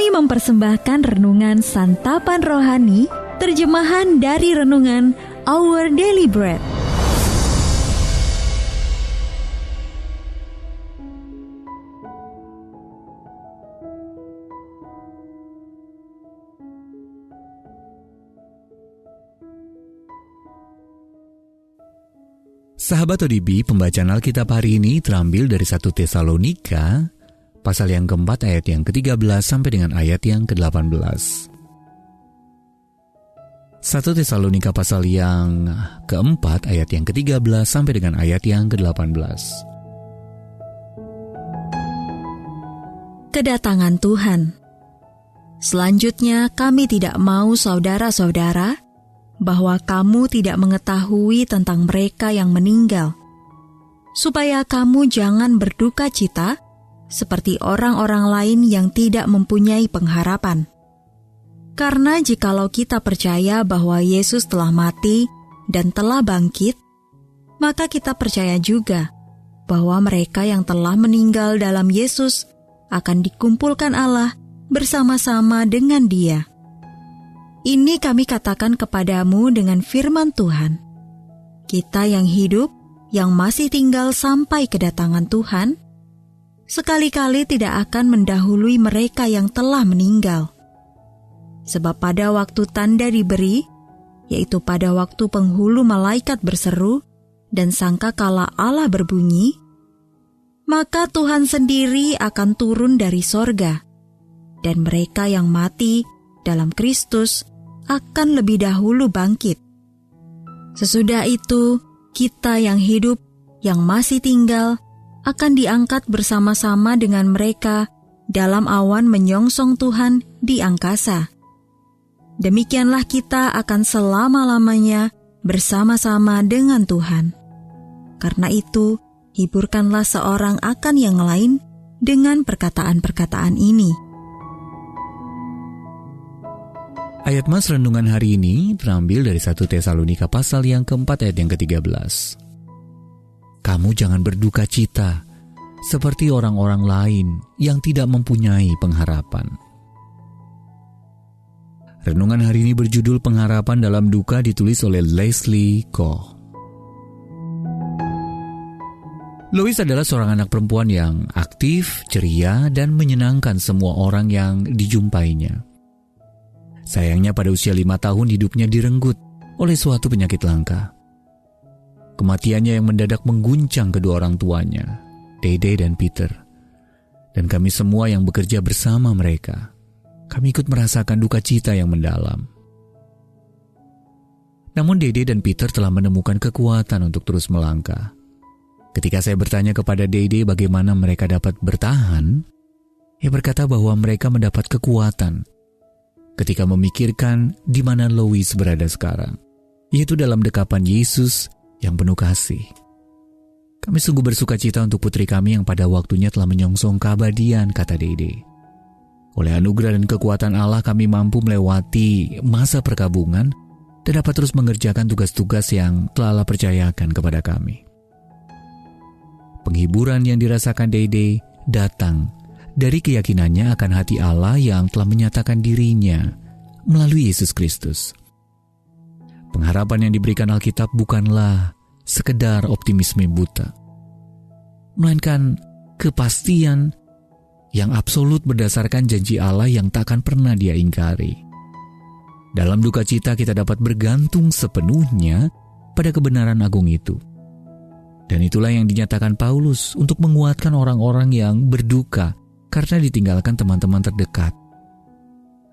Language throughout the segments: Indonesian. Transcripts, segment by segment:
Kami mempersembahkan renungan Santapan Rohani, terjemahan dari renungan Our Daily Bread. Sahabat ODB, pembacaan Alkitab hari ini terambil dari 1 Tesalonika, pasal yang keempat ayat yang ke-13 sampai dengan ayat yang ke-18. 1 Tesalonika pasal yang keempat ayat yang ke-13 sampai dengan ayat yang ke-18. Kedatangan Tuhan. Selanjutnya kami tidak mau saudara-saudara bahwa kamu tidak mengetahui tentang mereka yang meninggal, supaya kamu jangan berduka cita seperti orang-orang lain yang tidak mempunyai pengharapan. Karena jikalau kita percaya bahwa Yesus telah mati dan telah bangkit, maka kita percaya juga bahwa mereka yang telah meninggal dalam Yesus akan dikumpulkan Allah bersama-sama dengan Dia. Ini kami katakan kepadamu dengan firman Tuhan. Kita yang hidup, yang masih tinggal sampai kedatangan Tuhan, sekali-kali tidak akan mendahului mereka yang telah meninggal. Sebab pada waktu tanda diberi, yaitu pada waktu penghulu malaikat berseru dan sangkakala Allah berbunyi, maka Tuhan sendiri akan turun dari sorga, dan mereka yang mati dalam Kristus akan lebih dahulu bangkit. Sesudah itu, kita yang hidup, yang masih tinggal, akan diangkat bersama-sama dengan mereka dalam awan menyongsong Tuhan di angkasa. Demikianlah kita akan selama-lamanya bersama-sama dengan Tuhan. Karena itu, hiburkanlah seorang akan yang lain dengan perkataan-perkataan ini. Ayat Mas renungan hari ini terambil dari 1 Tesalonika pasal yang keempat ayat yang ke-13. Kamu jangan berduka cita seperti orang-orang lain yang tidak mempunyai pengharapan. Renungan hari ini berjudul Pengharapan dalam Duka, ditulis oleh Leslie Koh. Lois adalah seorang anak perempuan yang aktif, ceria, dan menyenangkan semua orang yang dijumpainya. Sayangnya pada usia 5 tahun hidupnya direnggut oleh suatu penyakit langka. Kematiannya yang mendadak mengguncang kedua orang tuanya, Dede dan Peter. Dan kami semua yang bekerja bersama mereka, kami ikut merasakan duka cita yang mendalam. Namun Dede dan Peter telah menemukan kekuatan untuk terus melangkah. Ketika saya bertanya kepada Dede bagaimana mereka dapat bertahan, ia berkata bahwa mereka mendapat kekuatan ketika memikirkan di mana Lois berada sekarang, yaitu dalam dekapan Yesus yang penuh kasih. Kami sungguh bersuka cita untuk putri kami yang pada waktunya telah menyongsong keabadian, kata Dede. Oleh anugerah dan kekuatan Allah kami mampu melewati masa perkabungan dan dapat terus mengerjakan tugas-tugas yang telah Allah percayakan kepada kami. Penghiburan yang dirasakan Dede datang dari keyakinannya akan hati Allah yang telah menyatakan dirinya melalui Yesus Kristus. Pengharapan yang diberikan Alkitab bukanlah sekedar optimisme buta, melainkan kepastian yang absolut berdasarkan janji Allah yang tak akan pernah Dia ingkari. Dalam duka cita kita dapat bergantung sepenuhnya pada kebenaran agung itu. Dan itulah yang dinyatakan Paulus untuk menguatkan orang-orang yang berduka karena ditinggalkan teman-teman terdekat.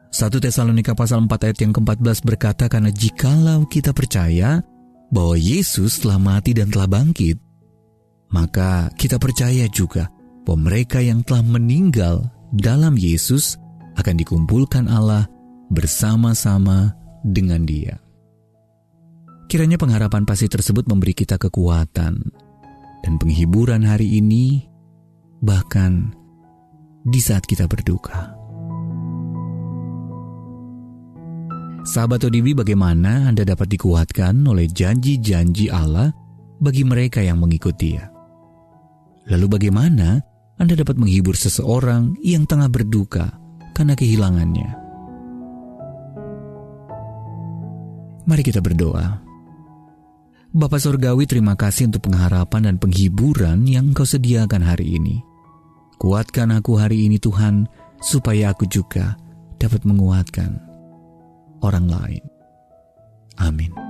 1 Tesalonika pasal 4 ayat yang ke-14 berkata, karena jikalau kita percaya bahwa Yesus telah mati dan telah bangkit, maka kita percaya juga bahwa mereka yang telah meninggal dalam Yesus akan dikumpulkan Allah bersama-sama dengan Dia. Kiranya pengharapan pasti tersebut memberi kita kekuatan dan penghiburan hari ini, bahkan di saat kita berduka. Sahabat ODB, bagaimana Anda dapat dikuatkan oleh janji-janji Allah bagi mereka yang mengikut Dia? Lalu bagaimana Anda dapat menghibur seseorang yang tengah berduka karena kehilangannya. Mari kita berdoa. Bapa Surgawi, terima kasih untuk pengharapan dan penghiburan yang Engkau sediakan hari ini. Kuatkan aku hari ini Tuhan, supaya aku juga dapat menguatkan orang lain. Amin.